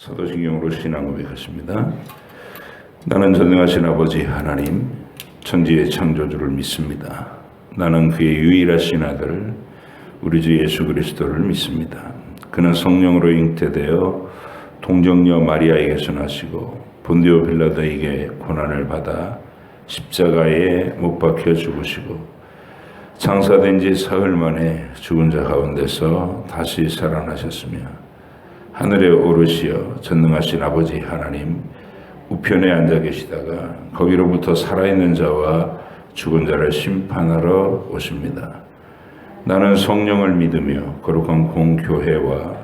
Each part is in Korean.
사도신경으로 신앙 고백하십니다. 나는 전능하신 아버지 하나님, 천지의 창조주를 믿습니다. 나는 그의 유일하신 아들, 우리 주 예수 그리스도를 믿습니다. 그는 성령으로 잉태되어 동정녀 마리아에게서 나시고 본디오 빌라도에게 고난을 받아 십자가에 못 박혀 죽으시고 장사된 지 사흘 만에 죽은 자 가운데서 다시 살아나셨으며 하늘에 오르시어 전능하신 아버지 하나님 우편에 앉아 계시다가 거기로부터 살아있는 자와 죽은 자를 심판하러 오십니다. 나는 성령을 믿으며 거룩한 공교회와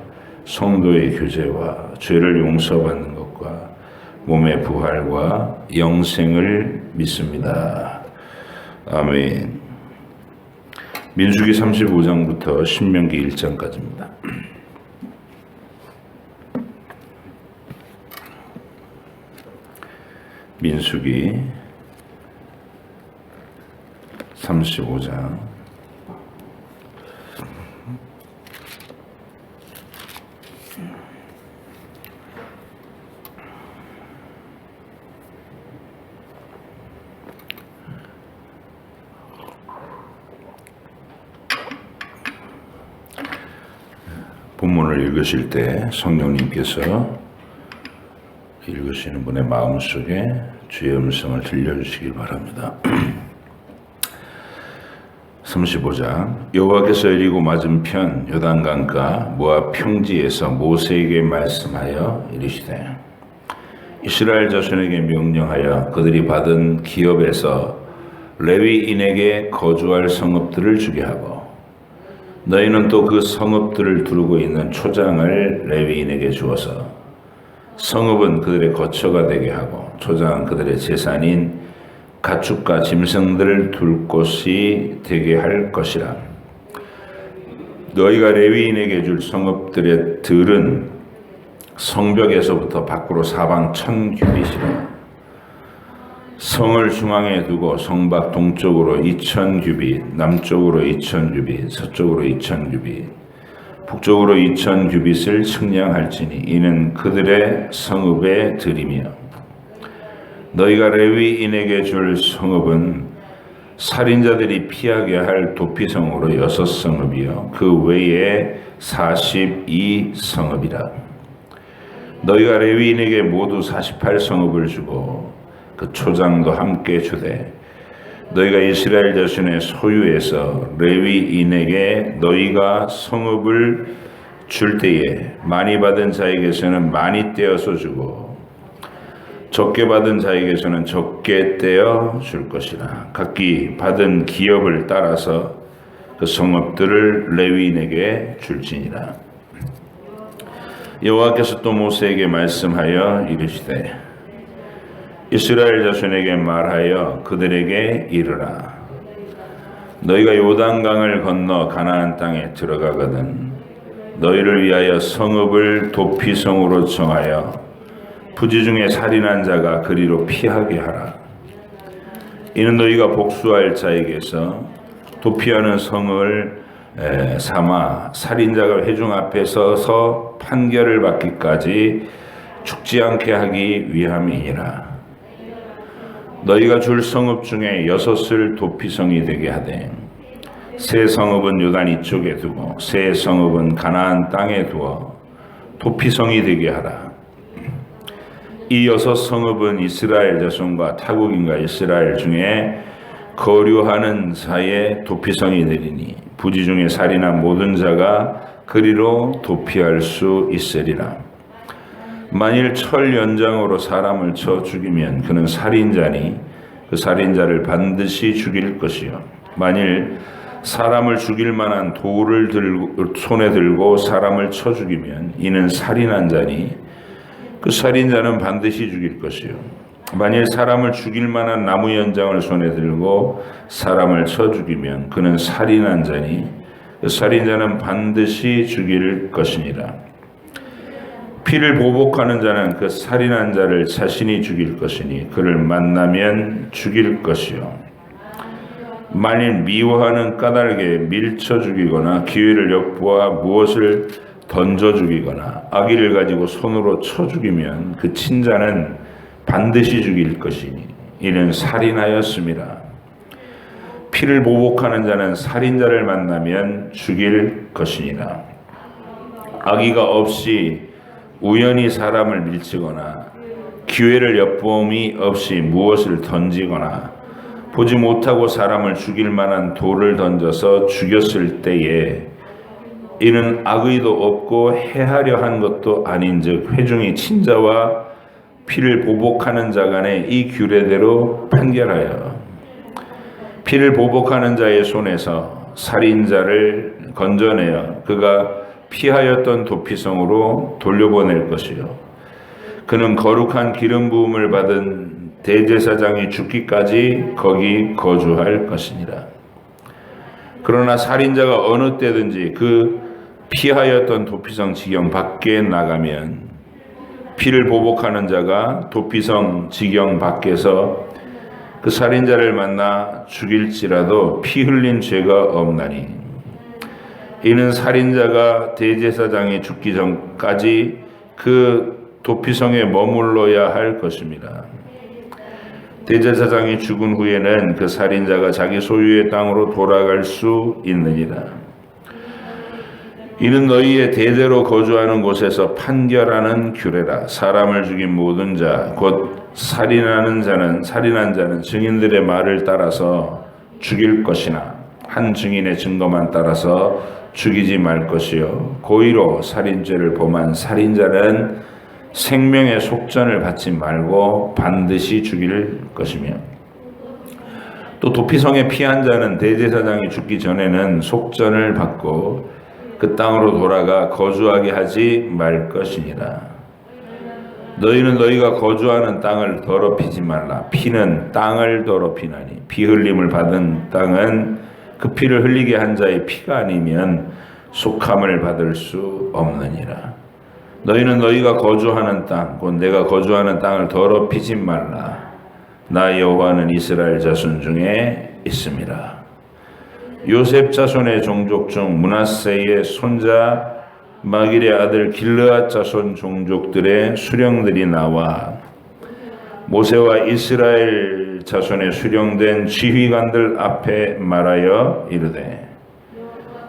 성도의 교제와 죄를 용서받는 것과 몸의 부활과 영생을 믿습니다. 아멘. 민수기 35장부터 신명기 1장까지입니다. 민수기 35장 본문을 읽으실 때 성령님께서 읽으시는 분의 마음속에 주의 음성을 들려주시길 바랍니다. 35장 여호와께서 여리고 맞은편 요단강가 모압 평지에서 모세에게 말씀하여 이르시되 이스라엘 자손에게 명령하여 그들이 받은 기업에서 레위인에게 거주할 성읍들을 주게 하고 너희는 또 그 성읍들을 두르고 있는 초장을 레위인에게 주어서 성읍은 그들의 거처가 되게 하고 초장은 그들의 재산인 가축과 짐승들을 둘 곳이 되게 할 것이라. 너희가 레위인에게 줄 성읍들의 들은 성벽에서부터 밖으로 사방 1000규빗이라. 성을 중앙에 두고 성밖 동쪽으로 2000규빗, 남쪽으로 2000규빗, 서쪽으로 2000규빗, 북쪽으로 2000규빗을 측량할지니 이는 그들의 성읍의 들이며 너희가 레위인에게 줄 성읍은 살인자들이 피하게 할 도피성으로 6성읍이요 그 외에 42성읍이라. 너희가 레위인에게 모두 48성읍을 주고 그 초장도 함께 주되 너희가 이스라엘 자손의 소유에서 레위인에게 너희가 성읍을 줄 때에 많이 받은 자에게서는 많이 떼어서 주고 적게 받은 자에게서는 적게 떼어 줄 것이라. 각기 받은 기업을 따라서 그 성읍들을 레위인에게 줄지니라. 여호와께서 또 모세에게 말씀하여 이르시되 이스라엘 자손에게 말하여 그들에게 이르라. 너희가 요단강을 건너 가나안 땅에 들어가거든 너희를 위하여 성읍을 도피성으로 정하여 부지 중에 살인한 자가 그리로 피하게 하라. 이는 너희가 복수할 자에게서 도피하는 성을 삼아 살인자가 회중 앞에 서서 판결을 받기까지 죽지 않게 하기 위함이니라. 너희가 줄 성읍 중에 6을 도피성이 되게 하되 세 성읍은 요단 이쪽에 두고 세 성읍은 가나안 땅에 두어 도피성이 되게 하라. 이 6성읍은 이스라엘 자손과 타국인과 이스라엘 중에 거류하는 자의 도피성이 되리니 부지 중에 살인한 모든 자가 그리로 도피할 수 있으리라. 만일 철 연장으로 사람을 쳐 죽이면 그는 살인자니 그 살인자를 반드시 죽일 것이요 만일 사람을 죽일 만한 돌을 손에 들고 사람을 쳐 죽이면 이는 살인한 자니 그 살인자는 반드시 죽일 것이요 만일 사람을 죽일 만한 나무 연장을 손에 들고 사람을 쳐 죽이면 그는 살인한 자니 그 살인자는 반드시 죽일 것이니라. 피를 보복하는 자는 그 살인한 자를 자신이 죽일 것이니 그를 만나면 죽일 것이요 만일 미워하는 까닭에 밀쳐 죽이거나 기회를 엿보아 무엇을 던져 죽이거나 아기를 가지고 손으로 쳐 죽이면 그 친자는 반드시 죽일 것이니 이는 살인하였습니다. 피를 보복하는 자는 살인자를 만나면 죽일 것이니라. 악의가 없이 우연히 사람을 밀치거나 기회를 엿보음이 없이 무엇을 던지거나 보지 못하고 사람을 죽일 만한 돌을 던져서 죽였을 때에 이는 악의도 없고 해하려 한 것도 아닌즉 회중이 친자와 피를 보복하는 자 간에 이 규례대로 판결하여 피를 보복하는 자의 손에서 살인자를 건져내어 그가 피하였던 도피성으로 돌려보낼 것이요 그는 거룩한 기름 부음을 받은 대제사장이 죽기까지 거기 거주할 것이니라. 그러나 살인자가 어느 때든지 그 피하였던 도피성 지경 밖에 나가면 피를 보복하는 자가 도피성 지경 밖에서 그 살인자를 만나 죽일지라도 피 흘린 죄가 없나니 이는 살인자가 대제사장이 죽기 전까지 그 도피성에 머물러야 할 것입니다. 대제사장이 죽은 후에는 그 살인자가 자기 소유의 땅으로 돌아갈 수 있느니라. 이는 너희의 대대로 거주하는 곳에서 판결하는 규례라. 사람을 죽인 모든 자 곧 살인한 자는 증인들의 말을 따라서 죽일 것이나 한 증인의 증거만 따라서 죽이지 말 것이요 고의로 살인죄를 범한 살인자는 생명의 속전을 받지 말고 반드시 죽일 것이며 또 도피성에 피한 자는 대제사장이 죽기 전에는 속전을 받고 그 땅으로 돌아가 거주하게 하지 말 것이니라. 너희는 너희가 거주하는 땅을 더럽히지 말라. 피는 땅을 더럽히나니 피 흘림을 받은 땅은 그 피를 흘리게 한 자의 피가 아니면 속함을 받을 수 없느니라. 너희는 너희가 거주하는 땅, 곧 내가 거주하는 땅을 더럽히지 말라. 나 여호와는 이스라엘 자손 중에 있습니다. 요셉 자손의 종족 중 므낫세의 손자 마길의 아들 길르앗 자손 종족들의 수령들이 나와 모세와 이스라엘 자손의 수령된 지휘관들 앞에 말하여 이르되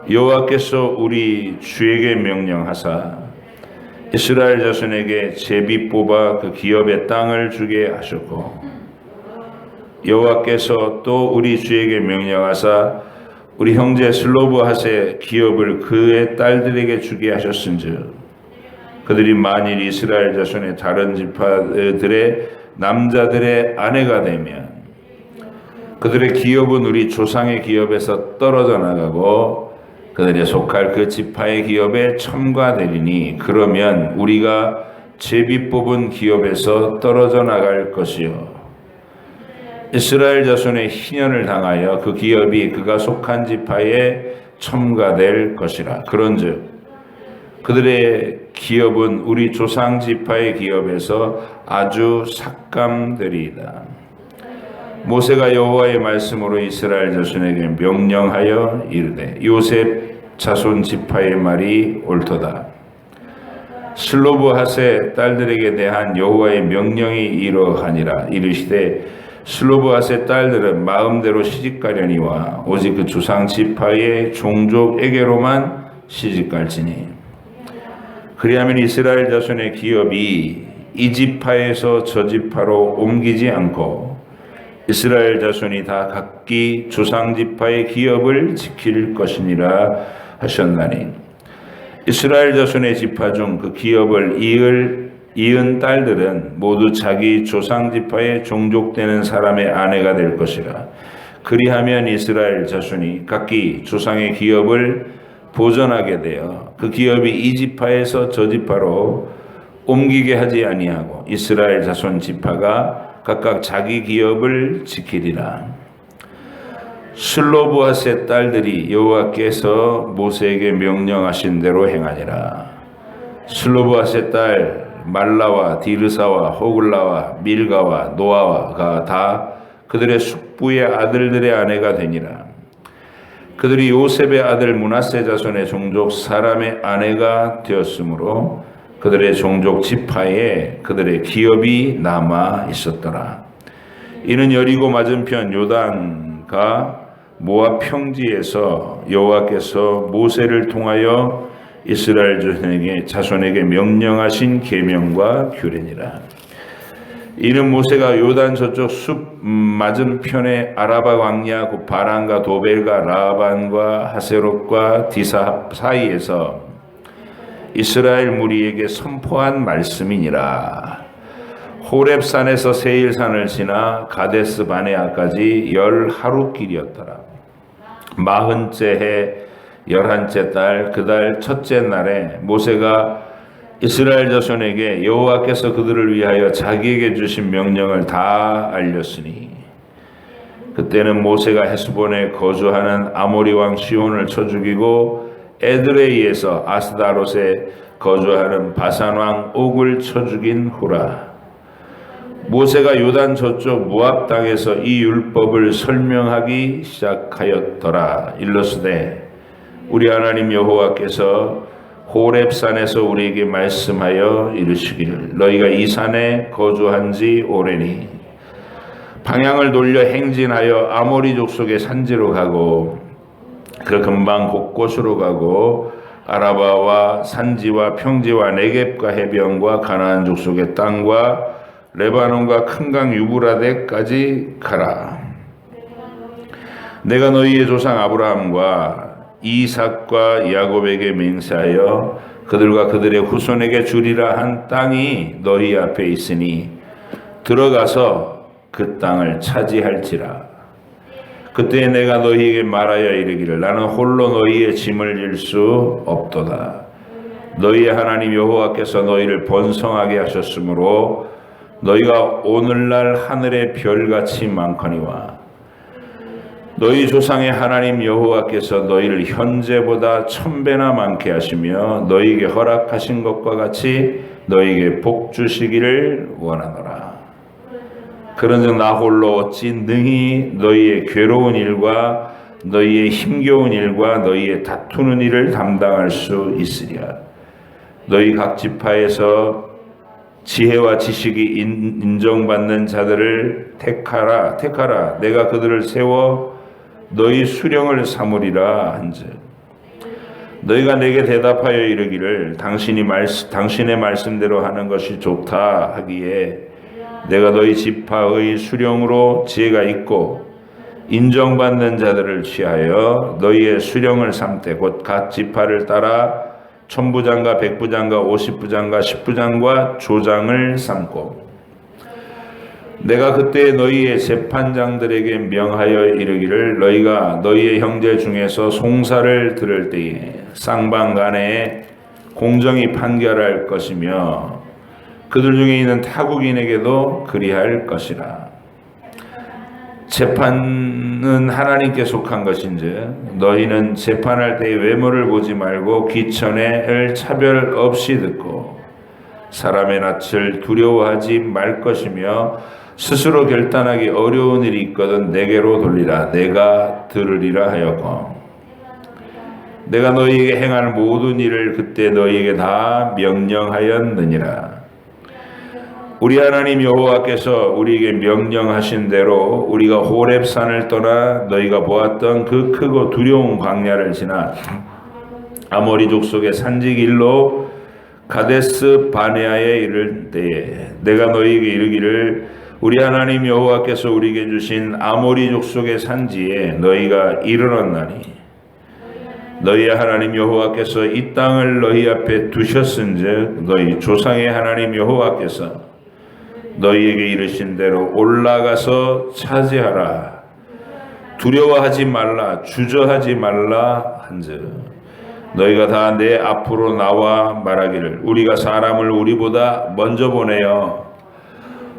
여호와께서 우리 주에게 명령하사 이스라엘 자손에게 제비 뽑아 그 기업의 땅을 주게 하셨고 여호와께서 또 우리 주에게 명령하사 우리 형제 슬로브핫의 기업을 그의 딸들에게 주게 하셨은즉 그들이 만일 이스라엘 자손의 다른 지파들의 남자들의 아내가 되면 그들의 기업은 우리 조상의 기업에서 떨어져 나가고 그들의 속할 그 지파의 기업에 첨가되리니 그러면 우리가 제비 뽑은 기업에서 떨어져 나갈 것이요 이스라엘 자손의 희년을 당하여 그 기업이 그가 속한 지파에 첨가될 것이라. 그런즉 그들의 기업은 우리 조상 지파의 기업에서 아주 삭감되리이다. 모세가 여호와의 말씀으로 이스라엘 자손에게 명령하여 이르되 요셉 자손 지파의 말이 옳도다. 슬로브핫의 딸들에게 대한 여호와의 명령이 이러하니라. 이르시되 슬로브핫의 딸들은 마음대로 시집가려니와 오직 그 조상 지파의 종족에게로만 시집갈지니 그리하면 이스라엘 자손의 기업이 이 지파에서 저 지파로 옮기지 않고 이스라엘 자손이 다 각기 조상 지파의 기업을 지킬 것이니라 하셨나니 이스라엘 자손의 지파 중 그 기업을 이은 딸들은 모두 자기 조상 지파의 종족되는 사람의 아내가 될 것이라. 그리하면 이스라엘 자손이 각기 조상의 기업을 보존하게 되어 그 기업이 이 지파에서 저 지파로 옮기게 하지 아니하고 이스라엘 자손 지파가 각각 자기 기업을 지키리라. 슬로브핫의 딸들이 여호와께서 모세에게 명령하신 대로 행하니라. 슬로브핫의 딸 말라와 디르사와 호글라와 밀가와 노아가 다 그들의 숙부의 아들들의 아내가 되니라. 그들이 요셉의 아들 므낫세 자손의 종족 사람의 아내가 되었으므로 그들의 종족 지파에 그들의 기업이 남아 있었더라. 이는 여리고 맞은편 요단과 모압 평지에서 여호와께서 모세를 통하여 이스라엘 자손에게 명령하신 계명과 규례니라. 이는 모세가 요단 저쪽 숲 맞은편의 아라바 광야 곧 바란과 도벨과 라반과 하세롯과 디사 사이에서 이스라엘 무리에게 선포한 말씀이니라. 호렙산에서 세일산을 지나 가데스 바네아까지 10하루길이었더라. 40째 해 11째 달 그 달 첫째 날에 모세가 이스라엘 자손에게 여호와께서 그들을 위하여 자기에게 주신 명령을 다 알렸으니 그때는 모세가 헤스본에 거주하는 아모리 왕 시온을 쳐 죽이고 에드레이에서 아스다롯에 거주하는 바산 왕 옥을 쳐 죽인 후라. 모세가 요단 저쪽 모압 땅에서 이 율법을 설명하기 시작하였더라. 일러스되 우리 하나님 여호와께서 호렙산에서 우리에게 말씀하여 이르시기를 너희가 이 산에 거주한 지 오래니 방향을 돌려 행진하여 아모리 족속의 산지로 가고 그 근방 곳곳으로 가고 아라바와 산지와 평지와 네겝과 해변과 가나안 족속의 땅과 레바논과 큰 강 유브라데까지 가라. 내가 너희의 조상 아브라함과 이삭과 야곱에게 맹세하여 그들과 그들의 후손에게 주리라 한 땅이 너희 앞에 있으니 들어가서 그 땅을 차지할지라. 그때 내가 너희에게 말하여 이르기를 나는 홀로 너희의 짐을 질 수 없도다. 너희의 하나님 여호와께서 너희를 번성하게 하셨으므로 너희가 오늘날 하늘의 별같이 많거니와 너희 조상의 하나님 여호와께서 너희를 현재보다 1000배나 많게 하시며 너희에게 허락하신 것과 같이 너희에게 복 주시기를 원하노라. 그런즉 나 홀로 어찌 능히 너희의 괴로운 일과 너희의 힘겨운 일과 너희의 다투는 일을 담당할 수 있으랴. 너희 각 지파에서 지혜와 지식이 인정받는 자들을 택하라. 내가 그들을 세워 너희 수령을 삼으리라 한즉 너희가 내게 대답하여 이르기를 당신의 말씀대로 하는 것이 좋다 하기에 내가 너희 지파의 수령으로 지혜가 있고 인정받는 자들을 취하여 너희의 수령을 삼되 곧 각 지파를 따라 천부장과 백부장과 50부장과 10부장과 조장을 삼고 내가 그때 너희의 재판장들에게 명하여 이르기를 너희가 너희의 형제 중에서 송사를 들을 때에 쌍방간에 공정히 판결할 것이며 그들 중에 있는 타국인에게도 그리할 것이라. 재판은 하나님께 속한 것인즉 너희는 재판할 때의 외모를 보지 말고 귀천을 차별 없이 듣고 사람의 낯을 두려워하지 말 것이며 스스로 결단하기 어려운 일이 있거든 내게로 돌리라. 내가 들으리라 하였고 내가 너희에게 행할 모든 일을 그때 너희에게 다 명령하였느니라. 우리 하나님 여호와께서 우리에게 명령하신 대로 우리가 호렙산을 떠나 너희가 보았던 그 크고 두려운 광야를 지나 아모리 족속의 산지 길로 가데스 바네아에 이를 때에 내가 너희에게 이르기를 우리 하나님 여호와께서 우리에게 주신 아모리 족속의 산지에 너희가 이르렀나니 너희의 하나님 여호와께서 이 땅을 너희 앞에 두셨은즉 너희 조상의 하나님 여호와께서 너희에게 이르신 대로 올라가서 차지하라. 두려워하지 말라. 주저하지 말라 한즉 너희가 다 내 앞으로 나와 말하기를 우리가 사람을 우리보다 먼저 보내어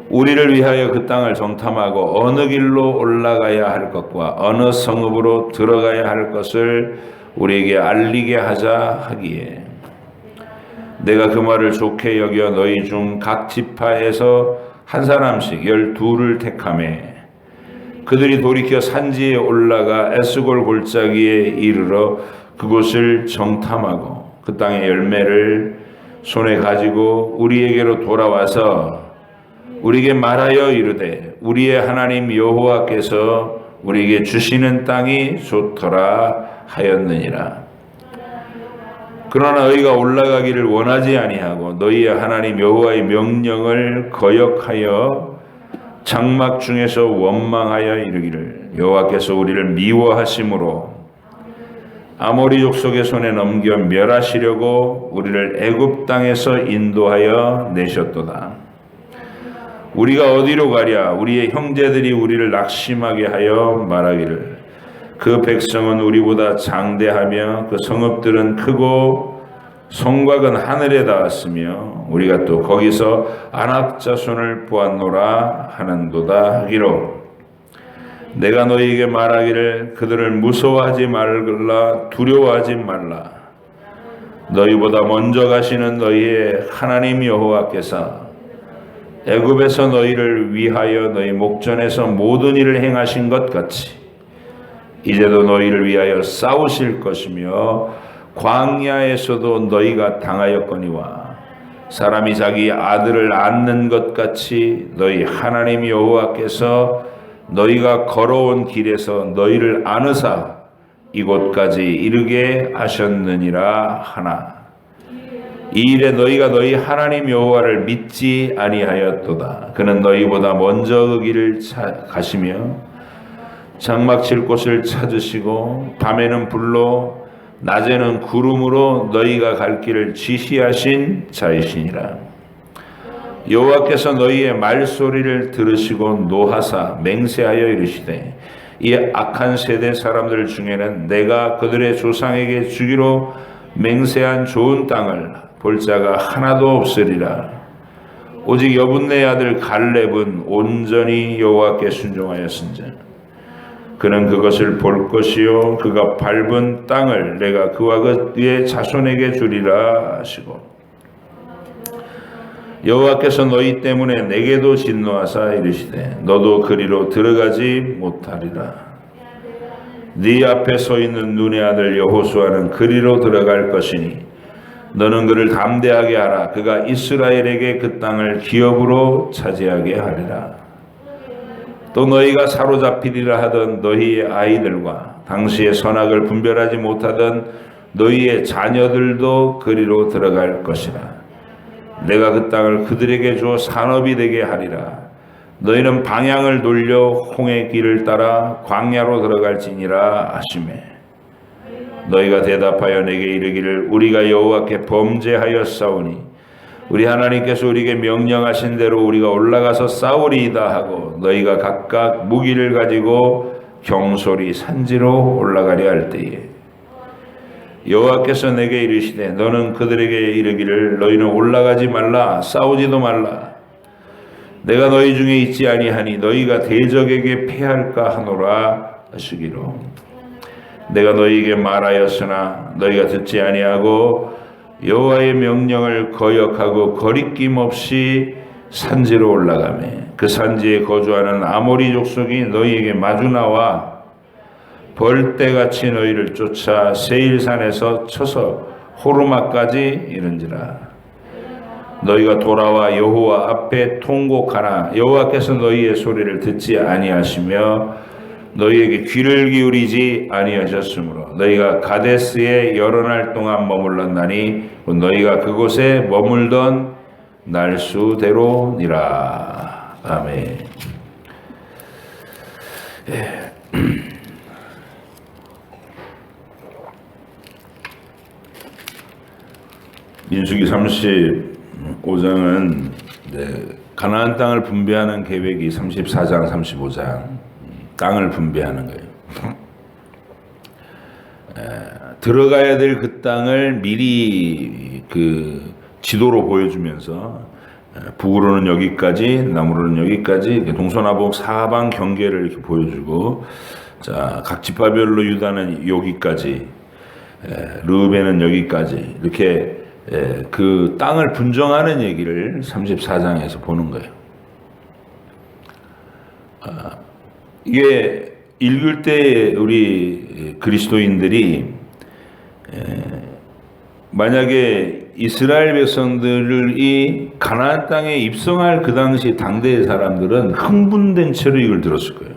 우리를 위하여 그 땅을 정탐하고 어느 길로 올라가야 할 것과 어느 성읍으로 들어가야 할 것을 우리에게 알리게 하자 하기에 내가 그 말을 좋게 여겨 너희 중 각 지파에서 한 사람씩 12를 택하매 그들이 돌이켜 산지에 올라가 에스골 골짜기에 이르러 그곳을 정탐하고 그 땅의 열매를 손에 가지고 우리에게로 돌아와서 우리에게 말하여 이르되 우리의 하나님 여호와께서 우리에게 주시는 땅이 좋더라 하였느니라. 그러나 너희가 올라가기를 원하지 아니하고 너희의 하나님 여호와의 명령을 거역하여 장막 중에서 원망하여 이르기를 여호와께서 우리를 미워하심으로 아모리 족속의 손에 넘겨 멸하시려고 우리를 애굽 땅에서 인도하여 내셨도다. 우리가 어디로 가랴? 우리의 형제들이 우리를 낙심하게 하여 말하기를 그 백성은 우리보다 장대하며 그 성읍들은 크고 성곽은 하늘에 닿았으며 우리가 또 거기서 아낙 자손을 보았노라 하는도다 하기로 내가 너희에게 말하기를 그들을 무서워하지 말라 두려워하지 말라. 너희보다 먼저 가시는 너희의 하나님 여호와께서 애굽에서 너희를 위하여 너희 목전에서 모든 일을 행하신 것 같이 이제도 너희를 위하여 싸우실 것이며 광야에서도 너희가 당하였거니와 사람이 자기 아들을 낳는 것 같이 너희 하나님 여호와께서 너희가 걸어온 길에서 너희를 안으사 이곳까지 이르게 하셨느니라 하나 이 일에 너희가 너희 하나님 여호와를 믿지 아니하였도다. 그는 너희보다 먼저 그 길을 가시며 장막 칠 곳을 찾으시고 밤에는 불로 낮에는 구름으로 너희가 갈 길을 지시하신 자이시니라. 여호와께서 너희의 말소리를 들으시고 노하사 맹세하여 이르시되 이 악한 세대 사람들 중에는 내가 그들의 조상에게 주기로 맹세한 좋은 땅을 볼 자가 하나도 없으리라. 오직 여분네 아들 갈렙은 온전히 여호와께 순종하였은즉 그는 그것을 볼 것이요 그가 밟은 땅을 내가 그와 그의 자손에게 주리라 하시고 여호와께서 너희 때문에 내게도 진노하사 이르시되 너도 그리로 들어가지 못하리라. 네 앞에 서 있는 눈의 아들 여호수아는 그리로 들어갈 것이니 너는 그를 담대하게 하라. 그가 이스라엘에게 그 땅을 기업으로 차지하게 하리라. 또 너희가 사로잡히리라 하던 너희의 아이들과 당시의 선악을 분별하지 못하던 너희의 자녀들도 그리로 들어갈 것이라. 내가 그 땅을 그들에게 주어 산업이 되게 하리라. 너희는 방향을 돌려 홍해 길을 따라 광야로 들어갈지니라 하시매 너희가 대답하여 내게 이르기를 우리가 여호와께 범죄하였사오니 우리 하나님께서 우리에게 명령하신 대로 우리가 올라가서 싸우리이다 하고 너희가 각각 무기를 가지고 경솔히 산지로 올라가려 할 때에 여호와께서 내게 이르시되 너는 그들에게 이르기를 너희는 올라가지 말라 싸우지도 말라. 내가 너희 중에 있지 아니하니 너희가 대적에게 패할까 하노라 하시기로 내가 너희에게 말하였으나 너희가 듣지 아니하고 여호와의 명령을 거역하고 거리낌 없이 산지로 올라가매 그 산지에 거주하는 아모리 족속이 너희에게 마주 나와 벌떼같이 너희를 쫓아 세일산에서 쳐서 호르마까지 이른지라. 너희가 돌아와 여호와 앞에 통곡하나 여호와께서 너희의 소리를 듣지 아니하시며 너희에게 귀를 기울이지 아니하셨으므로 너희가 가데스에 여러 날 동안 머물렀나니 너희가 그곳에 머물던 날수대로니라. 아멘. 민수기 35장은 가나안 땅을 분배하는 계획이 34장, 35장 땅을 분배하는 거예요. 들어가야 될 그 땅을 미리 그 지도로 보여주면서 북으로는 여기까지, 남으로는 여기까지 동서남북 사방 경계를 이렇게 보여주고, 자, 각 지파별로 유다는 여기까지, 르우벤은 여기까지 이렇게 그 땅을 분정하는 얘기를 34장에서 보는 거예요. 이게 읽을 때 우리 그리스도인들이 만약에 이스라엘 백성들을 이 가나안 땅에 입성할 그 당시 당대의 사람들은 흥분된 채로 이걸 들었을 거예요.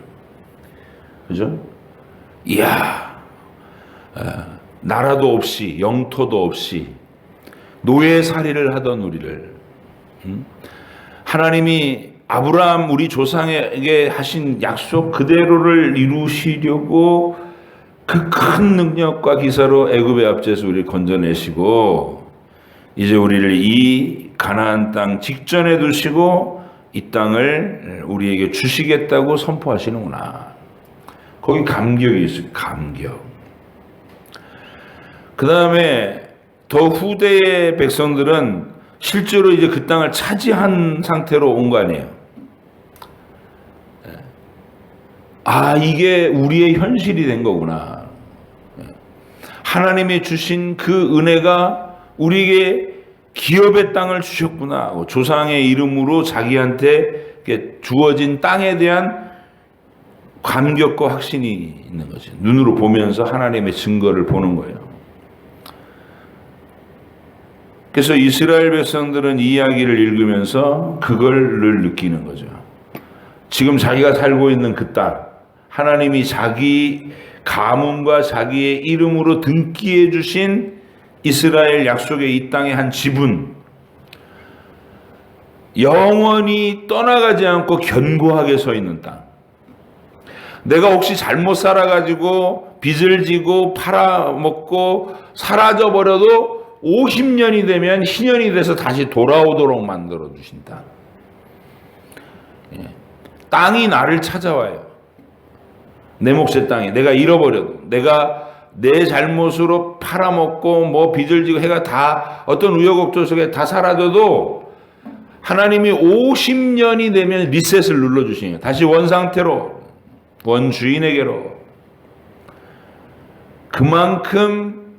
그죠? 이야, 나라도 없이 영토도 없이 노예살이를 하던 우리를 하나님이 아브라함 우리 조상에게 하신 약속 그대로를 이루시려고 그 큰 능력과 기사로 애굽의 앞제에서 우리를 건져내시고 이제 우리를 이 가나안 땅 직전에 두시고 이 땅을 우리에게 주시겠다고 선포하시는구나. 거기 감격이 있어요. 감격. 그 다음에 더 후대의 백성들은 실제로 이제 그 땅을 차지한 상태로 온 거 아니에요. 아, 이게 우리의 현실이 된 거구나. 하나님이 주신 그 은혜가 우리에게 기업의 땅을 주셨구나. 조상의 이름으로 자기한테 주어진 땅에 대한 감격과 확신이 있는 거죠. 눈으로 보면서 하나님의 증거를 보는 거예요. 그래서 이스라엘 백성들은 이 이야기를 읽으면서 그걸 늘 느끼는 거죠. 지금 자기가 살고 있는 그 땅, 하나님이 자기 가문과 자기의 이름으로 등기해 주신 이스라엘 약속의 이 땅의 한 지분, 영원히 떠나가지 않고 견고하게 서 있는 땅. 내가 혹시 잘못 살아가지고 빚을 지고 팔아먹고 사라져버려도 50년이 되면 희년이 돼서 다시 돌아오도록 만들어 주신 땅. 땅이 나를 찾아와요. 내 몫의 땅이 내가 잃어버려도 내가 내 잘못으로 팔아먹고 뭐 빚을 지고 해가 다 어떤 우여곡절 속에 다 사라져도 하나님이 50년이 되면 리셋을 눌러주시는 거예요. 다시 원상태로 원주인에게로. 그만큼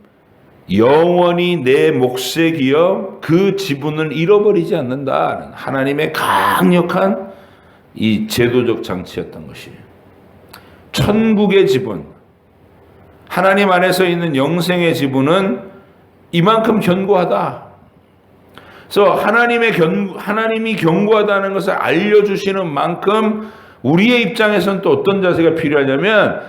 영원히 내 몫의 기업 그 지분을 잃어버리지 않는다. 하나님의 강력한 이 제도적 장치였던 것이에요. 천국의 지분, 하나님 안에서 있는 영생의 지분은 이만큼 견고하다. 그래서 하나님이 견고하다는 것을 알려주시는 만큼 우리의 입장에서는 또 어떤 자세가 필요하냐면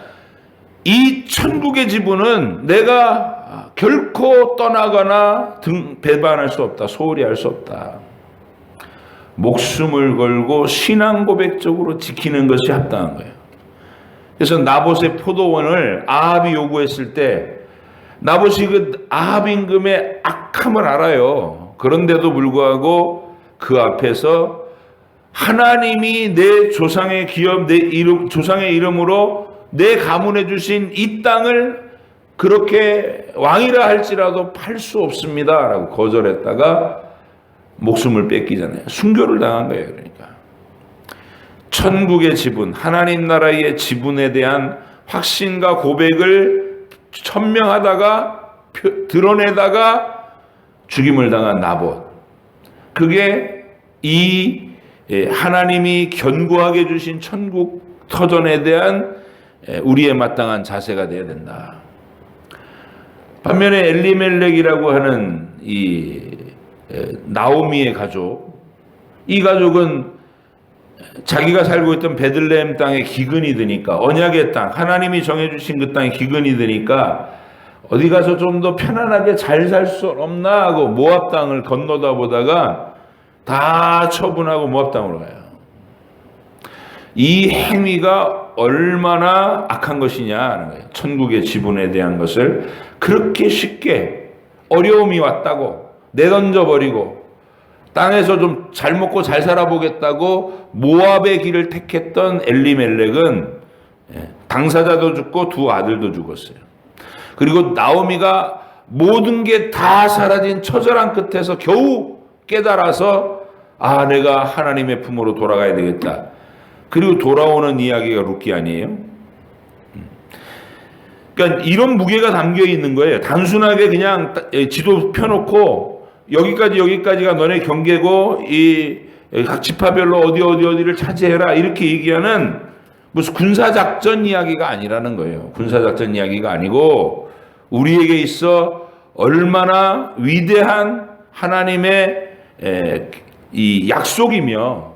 이 천국의 지분은 내가 결코 떠나거나 배반할 수 없다. 소홀히 할 수 없다. 목숨을 걸고 신앙 고백적으로 지키는 것이 합당한 거예요. 그래서 나봇의 포도원을 아합이 요구했을 때 나봇이 그 아합 임금의 악함을 알아요. 그런데도 불구하고 그 앞에서 하나님이 내 조상의 기업, 내 이름, 조상의 이름으로 내 가문해 주신 이 땅을 그렇게 왕이라 할지라도 팔 수 없습니다 라고 거절했다가 목숨을 뺏기잖아요. 순교를 당한 거예요. 그러니까 천국의 지분, 하나님 나라의 지분에 대한 확신과 고백을 천명하다가 드러내다가 죽임을 당한 나봇. 그게 이 하나님이 견고하게 주신 천국 터전에 대한 우리의 마땅한 자세가 되어야 된다. 반면에 엘리멜렉이라고 하는 이 나오미의 가족, 이 가족은 자기가 살고 있던 베들레헴 땅에 기근이 드니까, 언약의 땅, 하나님이 정해주신 그 땅에 기근이 드니까 어디 가서 좀 더 편안하게 잘 살 수 없나 하고 모압 땅을 건너다 보다가 다 처분하고 모압 땅으로 가요. 이 행위가 얼마나 악한 것이냐 하는 거예요. 천국의 지분에 대한 것을 그렇게 쉽게 어려움이 왔다고 내던져버리고 땅에서 좀 잘 먹고 잘 살아보겠다고 모압의 길을 택했던 엘리멜렉은 당사자도 죽고 두 아들도 죽었어요. 그리고 나오미가 모든 게 다 사라진 처절한 끝에서 겨우 깨달아서 아, 내가 하나님의 품으로 돌아가야 되겠다. 그리고 돌아오는 이야기가 룻기 아니에요? 그러니까 이런 무게가 담겨 있는 거예요. 단순하게 그냥 지도 펴놓고 여기까지가 너네 경계고 이 각 지파별로 어디를 차지해라 이렇게 얘기하는 무슨 군사작전 이야기가 아니라는 거예요. 군사작전 이야기가 아니고 우리에게 있어 얼마나 위대한 하나님의 이 약속이며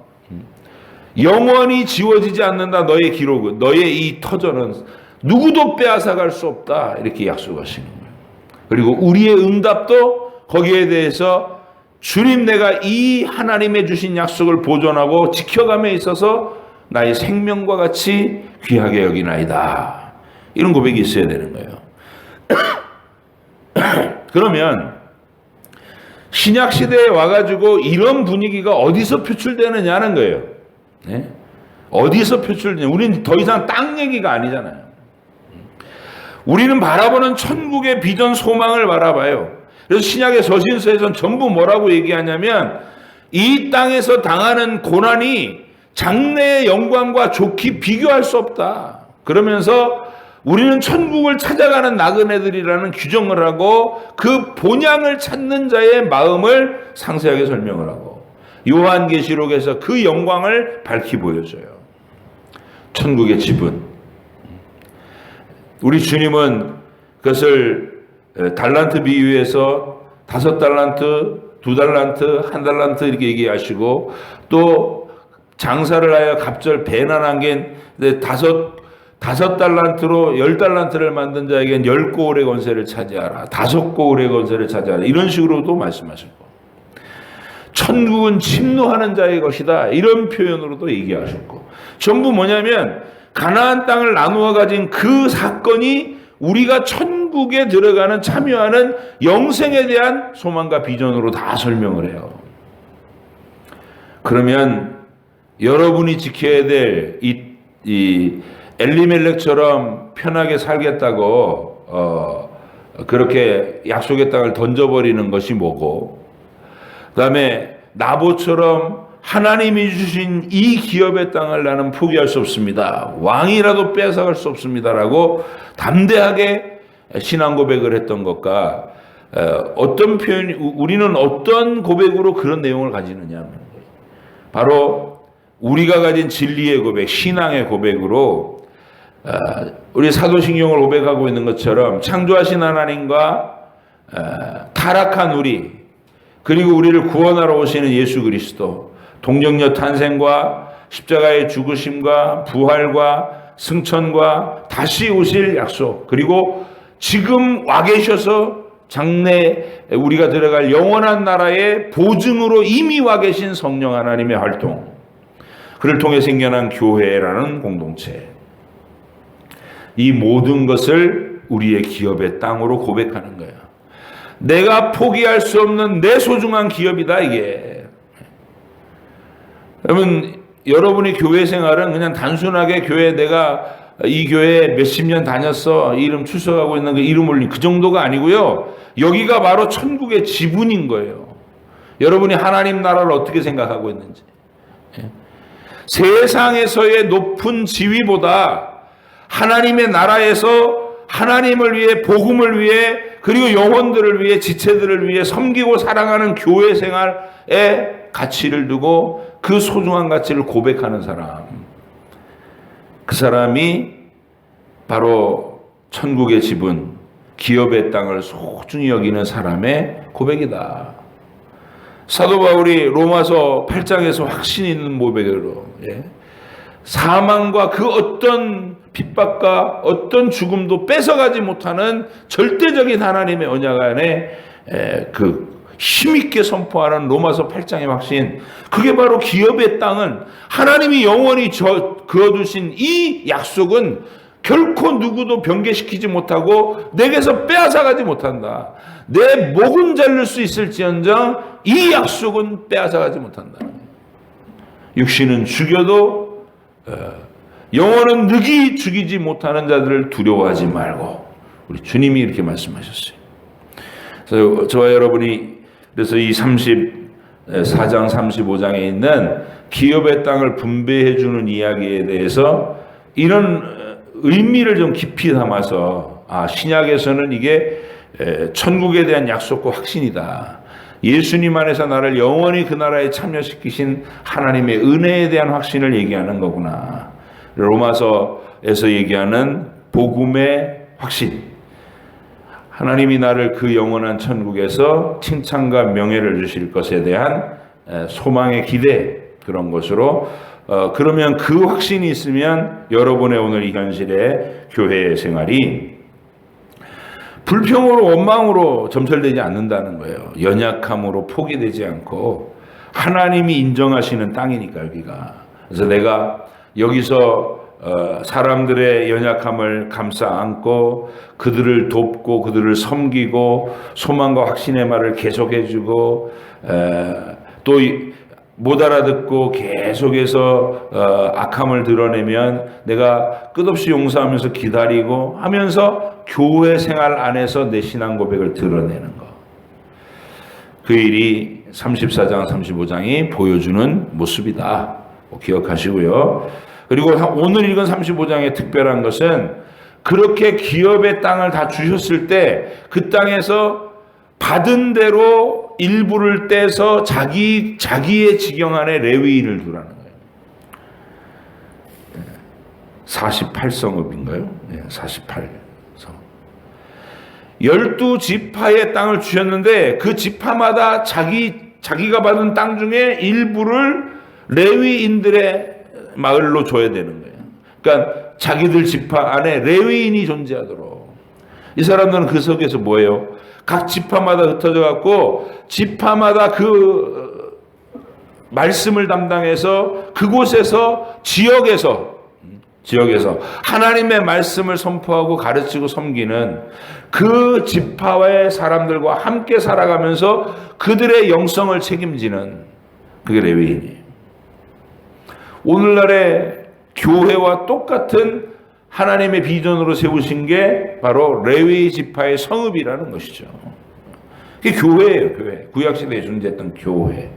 영원히 지워지지 않는다. 너의 기록은, 너의 이 터전은 누구도 빼앗아갈 수 없다. 이렇게 약속하시는 거예요. 그리고 우리의 응답도 거기에 대해서 주님, 내가 이 하나님의 주신 약속을 보존하고 지켜감에 있어서 나의 생명과 같이 귀하게 여기나이다. 이런 고백이 있어야 되는 거예요. 그러면 신약 시대에 와가지고 이런 분위기가 어디서 표출되느냐는 거예요. 네? 어디서 표출되냐? 우리는 더 이상 땅 얘기가 아니잖아요. 우리는 바라보는 천국의 비전 소망을 바라봐요. 그래서 신약의 서신서에서는 전부 뭐라고 얘기하냐면 이 땅에서 당하는 고난이 장래의 영광과 좋게 비교할 수 없다. 그러면서 우리는 천국을 찾아가는 나그네들이라는 규정을 하고 그 본향을 찾는 자의 마음을 상세하게 설명을 하고 요한계시록에서 그 영광을 밝히 보여줘요. 천국의 집은. 우리 주님은 그것을 달란트 비유에서 5달란트, 2달란트, 1달란트 이렇게 얘기하시고 또 장사를 하여 갑절 배난한 게 5달란트로 10달란트를 만든 자에게는 10고울의 권세를 차지하라. 5고울의 권세를 차지하라. 이런 식으로도 말씀하셨고 천국은 침노하는 자의 것이다. 이런 표현으로도 얘기하셨고 전부 뭐냐면 가나안 땅을 나누어 가진 그 사건이 우리가 천국에 들어가는 참여하는 영생에 대한 소망과 비전으로 다 설명을 해요. 그러면 여러분이 지켜야 될 이 엘리멜렉처럼 편하게 살겠다고 그렇게 약속의 땅을 던져버리는 것이 뭐고, 그 다음에 나봇처럼 하나님이 주신 이 기업의 땅을 나는 포기할 수 없습니다. 왕이라도 빼앗아갈 수 없습니다라고 담대하게 신앙 고백을 했던 것과 어떤 표현, 우리는 어떤 고백으로 그런 내용을 가지느냐. 바로 우리가 가진 진리의 고백, 신앙의 고백으로 우리 사도신경을 고백하고 있는 것처럼 창조하신 하나님과 타락한 우리, 그리고 우리를 구원하러 오시는 예수 그리스도, 동정녀 탄생과 십자가의 죽으심과 부활과 승천과 다시 오실 약속, 그리고 지금 와 계셔서 장래 우리가 들어갈 영원한 나라의 보증으로 이미 와 계신 성령 하나님의 활동, 그를 통해 생겨난 교회라는 공동체, 이 모든 것을 우리의 기업의 땅으로 고백하는 거예요. 내가 포기할 수 없는 내 소중한 기업이다 이게. 여러분, 여러분의 교회 생활은 그냥 단순하게 교회, 내가 이 교회에 몇십 년 다녔어, 이름 출석하고 있는 그 이름 올린 그 정도가 아니고요. 여기가 바로 천국의 지분인 거예요. 여러분이 하나님 나라를 어떻게 생각하고 있는지. 세상에서의 높은 지위보다 하나님의 나라에서 하나님을 위해, 복음을 위해, 그리고 영혼들을 위해, 지체들을 위해 섬기고 사랑하는 교회 생활에 가치를 두고 그 소중한 가치를 고백하는 사람, 그 사람이 바로 천국의 지분, 기업의 땅을 소중히 여기는 사람의 고백이다. 사도 바울이 로마서 8장에서 확신 있는 고백으로 사망과 그 어떤 핍박과 어떤 죽음도 뺏어가지 못하는 절대적인 하나님의 언약 안에 그 힘있게 선포하는 로마서 8장의 확신, 그게 바로 기업의 땅은 하나님이 영원히 그어두신 이 약속은 결코 누구도 변개시키지 못하고 내게서 빼앗아가지 못한다. 내 목은 자를 수 있을지언정 이 약속은 빼앗아가지 못한다. 육신은 죽여도 영혼은 능히 죽이지 못하는 자들을 두려워하지 말고, 우리 주님이 이렇게 말씀하셨어요. 그래서 저와 여러분이 그래서 이 34장 35장에 있는 기업의 땅을 분배해 주는 이야기에 대해서 이런 의미를 좀 깊이 담아서 신약에서는 이게 천국에 대한 약속과 확신이다. 예수님 안에서 나를 영원히 그 나라에 참여시키신 하나님의 은혜에 대한 확신을 얘기하는 거구나. 로마서에서 얘기하는 복음의 확신, 하나님이 나를 그 영원한 천국에서 칭찬과 명예를 주실 것에 대한 소망의 기대, 그런 것으로 그러면 그 확신이 있으면 여러분의 오늘 이 현실의 교회 생활이 불평으로 원망으로 점철되지 않는다는 거예요. 연약함으로 포기되지 않고 하나님이 인정하시는 땅이니까 여기가. 그래서 내가 여기서 사람들의 연약함을 감싸 안고 그들을 돕고 그들을 섬기고 소망과 확신의 말을 계속해주고 또 못 알아듣고 계속해서 악함을 드러내면 내가 끝없이 용서하면서 기다리고 하면서 교회 생활 안에서 내 신앙 고백을 드러내는 것. 그 일이 34장 35장이 보여주는 모습이다. 기억하시고요. 그리고 오늘 읽은 35장의 특별한 것은 그렇게 기업의 땅을 다 주셨을 때 그 땅에서 받은 대로 일부를 떼서 자기의 지경 안에 레위인을 두라는 거예요. 48성읍인가요? 48성. 12지파의 땅을 주셨는데 그 지파마다 자기가 받은 땅 중에 일부를 레위인들의 마을로 줘야 되는 거예요. 그러니까 자기들 지파 안에 레위인이 존재하도록. 이 사람들은 그 속에서 뭐예요? 각 지파마다 흩어져 갖고 지파마다 그 말씀을 담당해서 그곳에서 지역에서 하나님의 말씀을 선포하고 가르치고 섬기는 그 지파의 사람들과 함께 살아가면서 그들의 영성을 책임지는 그게 레위인이에요. 오늘날의 교회와 똑같은 하나님의 비전으로 세우신 게 바로 레위 지파의 성읍이라는 것이죠. 그게 교회예요, 교회. 구약시대에 존재했던 교회.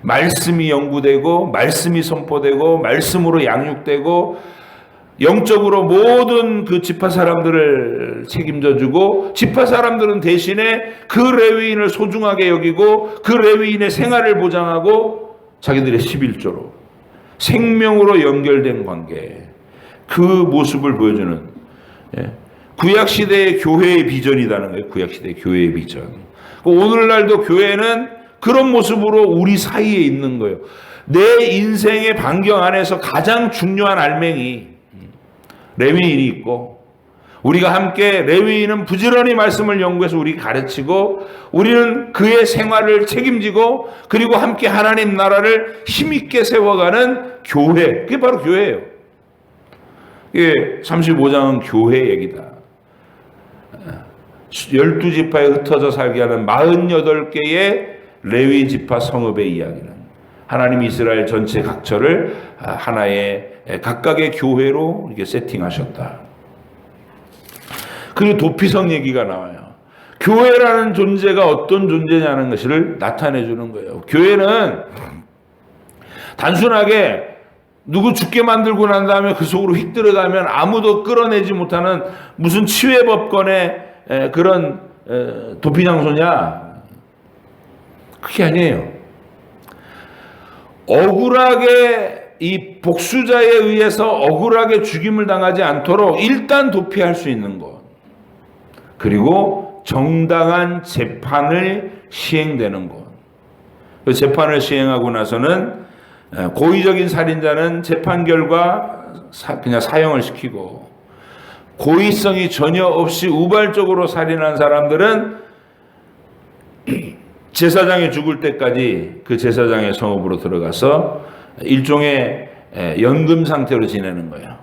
말씀이 연구되고 말씀이 선포되고 말씀으로 양육되고 영적으로 모든 그 지파 사람들을 책임져주고 지파 사람들은 대신에 그 레위인을 소중하게 여기고 그 레위인의 생활을 보장하고 자기들의 11조로 생명으로 연결된 관계, 그 모습을 보여주는 구약시대의 교회의 비전이라는 거예요. 구약시대의 교회의 비전. 오늘날도 교회는 그런 모습으로 우리 사이에 있는 거예요. 내 인생의 반경 안에서 가장 중요한 알맹이 레위인이 있고 우리가 함께 레위인은 부지런히 말씀을 연구해서 우리 가르치고 우리는 그의 생활을 책임지고 그리고 함께 하나님 나라를 힘있게 세워가는 교회. 그게 바로 교회예요. 예, 35장은 교회 얘기다. 12지파에 흩어져 살게 하는 48개의 레위 지파 성읍의 이야기는 하나님 이스라엘 전체 각처를 하나의 각각의 교회로 이렇게 세팅하셨다. 그리고 도피성 얘기가 나와요. 교회라는 존재가 어떤 존재냐는 것을 나타내 주는 거예요. 교회는 단순하게 누구 죽게 만들고 난 다음에 그 속으로 휙 들어가면 아무도 끌어내지 못하는 무슨 치외법권의 그런 도피장소냐? 그게 아니에요. 억울하게 이 복수자에 의해서 억울하게 죽임을 당하지 않도록 일단 도피할 수 있는 것. 그리고 정당한 재판을 시행되는 것. 그 재판을 시행하고 나서는 고의적인 살인자는 재판 결과 그냥 사형을 시키고 고의성이 전혀 없이 우발적으로 살인한 사람들은 제사장이 죽을 때까지 그 제사장의 성읍으로 들어가서 일종의 연금 상태로 지내는 거예요.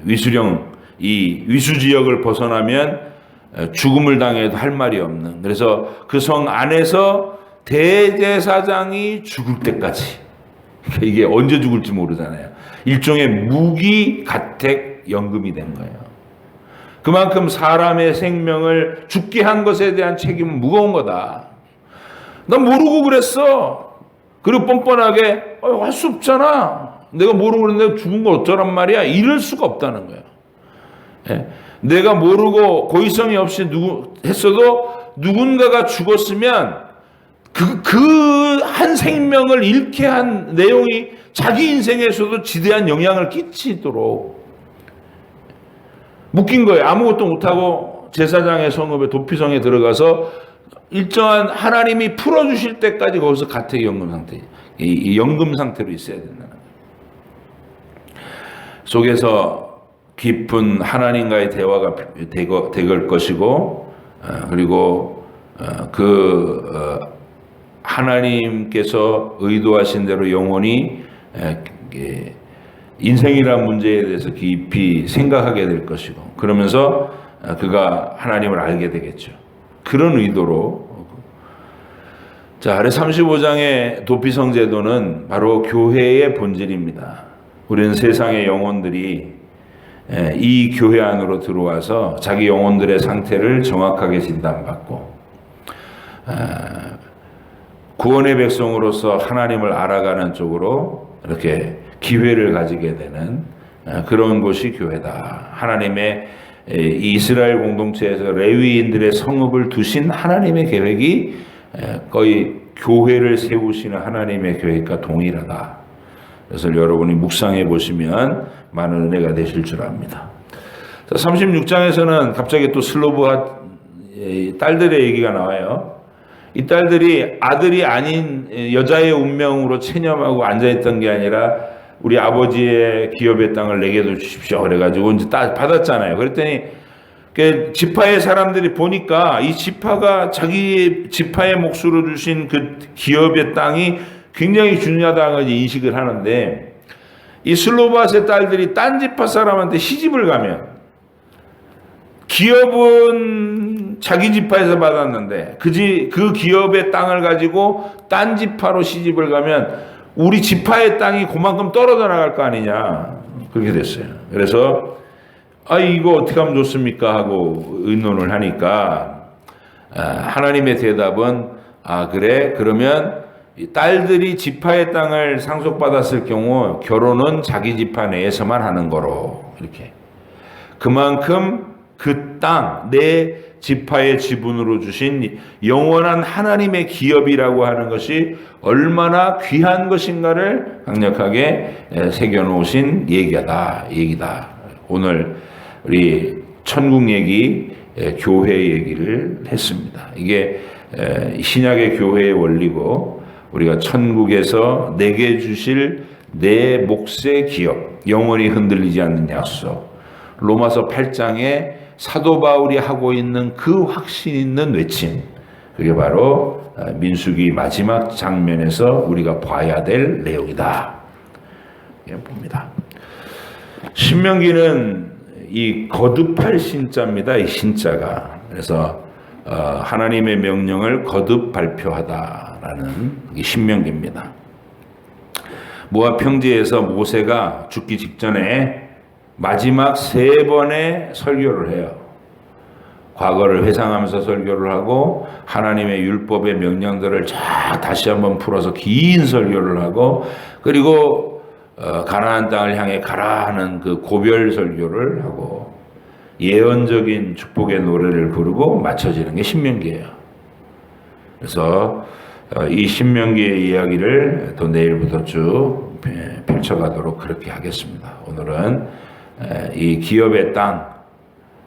위수령, 이 위수지역을 벗어나면 죽음을 당해도 할 말이 없는. 그래서 그 성 안에서 대제사장이 죽을 때까지, 이게 언제 죽을지 모르잖아요. 일종의 무기 가택 연금이 된 거예요. 그만큼 사람의 생명을 죽게 한 것에 대한 책임은 무거운 거다. 난 모르고 그랬어. 그리고 뻔뻔하게 할 수 없잖아. 내가 모르고 그랬는데 죽은 거 어쩌란 말이야. 이럴 수가 없다는 거예요. 예? 내가 모르고 고의성이 없이 했어도 누군가가 죽었으면 그 한 생명을 잃게 한 내용이 자기 인생에서도 지대한 영향을 끼치도록 묶인 거예요. 아무것도 못하고 제사장의 성읍에 도피성에 들어가서 일정한 하나님이 풀어주실 때까지 거기서 가택연금 상태, 이 연금 상태로 있어야 된다는 거예요. 속에서 깊은 하나님과의 대화가 될 것이고, 그리고 하나님께서 의도하신 대로 영혼이 인생이란 문제에 대해서 깊이 생각하게 될 것이고, 그러면서 그가 하나님을 알게 되겠죠. 그런 의도로. 자, 아래 35장의 도피성 제도는 바로 교회의 본질입니다. 우리는 세상의 영혼들이 이 교회 안으로 들어와서 자기 영혼들의 상태를 정확하게 진단받고 구원의 백성으로서 하나님을 알아가는 쪽으로 이렇게 기회를 가지게 되는 그런 곳이 교회다. 하나님의 이스라엘 공동체에서 레위인들의 성읍을 두신 하나님의 계획이 거의 교회를 세우시는 하나님의 계획과 동일하다. 그래서 여러분이 묵상해 보시면 많은 은혜가 되실 줄 압니다. 36장에서는 갑자기 또 슬로브와 딸들의 얘기가 나와요. 이 딸들이 아들이 아닌 여자의 운명으로 체념하고 앉아있던 게 아니라 우리 아버지의 기업의 땅을 내게도 주십시오. 그래가지고 이제 받았잖아요. 그랬더니 지파의 사람들이 보니까 이 지파가 자기 지파의 몫으로 주신 그 기업의 땅이 굉장히 중요하다는 걸 인식을 하는데, 이 슬로바스의 딸들이 딴 지파 사람한테 시집을 가면 기업은 자기 지파에서 받았는데 그 기업의 땅을 가지고 딴 지파로 시집을 가면 우리 지파의 땅이 그만큼 떨어져 나갈 거 아니냐, 그렇게 됐어요. 그래서 이거 어떻게 하면 좋습니까 하고 의논을 하니까 하나님의 대답은 그래, 그러면 딸들이 지파의 땅을 상속받았을 경우 결혼은 자기 지파 내에서만 하는 거로, 이렇게 그만큼 그 땅, 내 지파의 지분으로 주신 영원한 하나님의 기업이라고 하는 것이 얼마나 귀한 것인가를 강력하게 새겨놓으신 얘기다. 오늘 우리 천국 얘기, 교회 얘기를 했습니다. 이게 신약의 교회의 원리고, 우리가 천국에서 내게 주실 내 몫의 기업, 영원히 흔들리지 않는 약속, 로마서 8장에 사도 바울이 하고 있는 그 확신 있는 외침, 그게 바로 민수기 마지막 장면에서 우리가 봐야 될 내용이다. 봅니다. 신명기는 이 거듭할 신자입니다. 이 신자가. 그래서 하나님의 명령을 거듭 발표하다라는 이 신명기입니다. 모압 평지에서 모세가 죽기 직전에 마지막 3번의 설교를 해요. 과거를 회상하면서 설교를 하고 하나님의 율법의 명령들을 다시 한번 풀어서 긴 설교를 하고, 그리고 가나안 땅을 향해 가라 하는 그 고별 설교를 하고 예언적인 축복의 노래를 부르고 마쳐지는 게 신명기예요. 그래서 이 신명기의 이야기를 또 내일부터 쭉 펼쳐가도록 그렇게 하겠습니다. 오늘은 이 기업의 땅,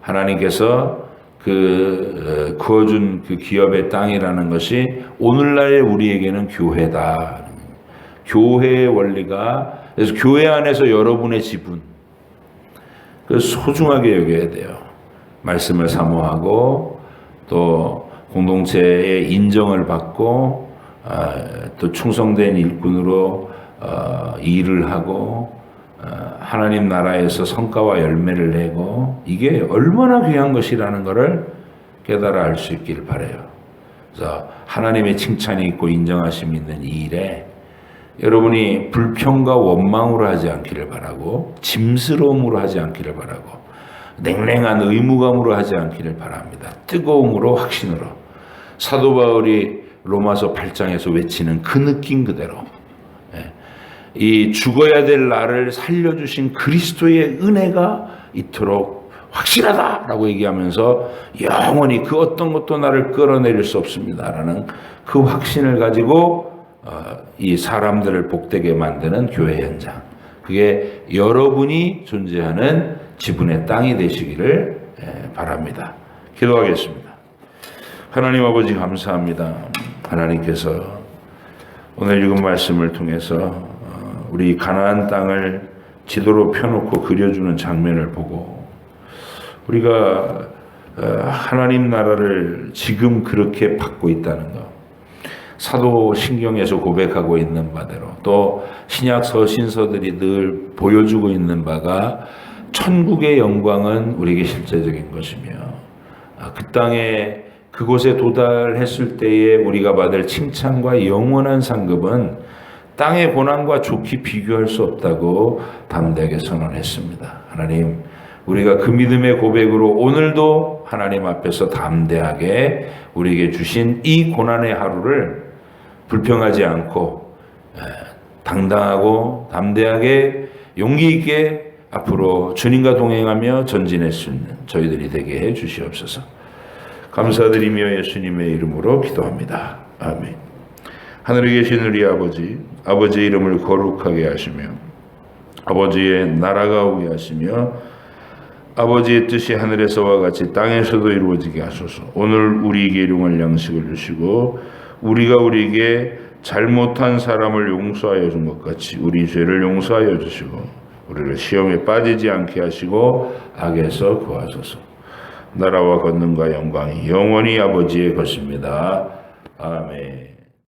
하나님께서 구워준 그 기업의 땅이라는 것이 오늘날의 우리에게는 교회다. 교회의 원리가, 그래서 교회 안에서 여러분의 지분, 소중하게 여겨야 돼요. 말씀을 사모하고 또 공동체의 인정을 받고 또 충성된 일꾼으로 일을 하고 하나님 나라에서 성과와 열매를 내고, 이게 얼마나 귀한 것이라는 것을 깨달아 알 수 있기를 바라요. 그래서 하나님의 칭찬이 있고 인정하심이 있는 이 일에 여러분이 불평과 원망으로 하지 않기를 바라고, 짐스러움으로 하지 않기를 바라고, 냉랭한 의무감으로 하지 않기를 바랍니다. 뜨거움으로, 확신으로. 사도 바울이 로마서 8장에서 외치는 그 느낌 그대로, 이 죽어야 될 나를 살려주신 그리스도의 은혜가 이토록 확실하다라고 얘기하면서 영원히 그 어떤 것도 나를 끌어내릴 수 없습니다라는 그 확신을 가지고 이 사람들을 복되게 만드는 교회 현장, 그게 여러분이 존재하는 지분의 땅이 되시기를 바랍니다. 기도하겠습니다. 하나님 아버지 감사합니다. 하나님께서 오늘 읽은 말씀을 통해서 우리 가나안 땅을 지도로 펴놓고 그려주는 장면을 보고 우리가 하나님 나라를 지금 그렇게 받고 있다는 것, 사도신경에서 고백하고 있는 바대로 또 신약 서신서들이 늘 보여주고 있는 바가 천국의 영광은 우리에게 실제적인 것이며 그 땅에 그곳에 도달했을 때에 우리가 받을 칭찬과 영원한 상급은 땅의 고난과 좋게 비교할 수 없다고 담대하게 선언했습니다. 하나님, 우리가 그 믿음의 고백으로 오늘도 하나님 앞에서 담대하게 우리에게 주신 이 고난의 하루를 불평하지 않고 당당하고 담대하게 용기 있게 앞으로 주님과 동행하며 전진할 수 있는 저희들이 되게 해 주시옵소서. 감사드리며 예수님의 이름으로 기도합니다. 아멘. 하늘에 계신 우리 아버지, 아버지의 이름을 거룩하게 하시며 아버지의 나라가 오게 하시며 아버지의 뜻이 하늘에서와 같이 땅에서도 이루어지게 하소서. 오늘 우리에게 일용할 양식을 주시고 우리가 우리에게 잘못한 사람을 용서하여 준 것 같이 우리 죄를 용서하여 주시고 우리를 시험에 빠지지 않게 하시고 악에서 구하소서. 나라와 권능과 영광이 영원히 아버지의 것입니다. 아멘.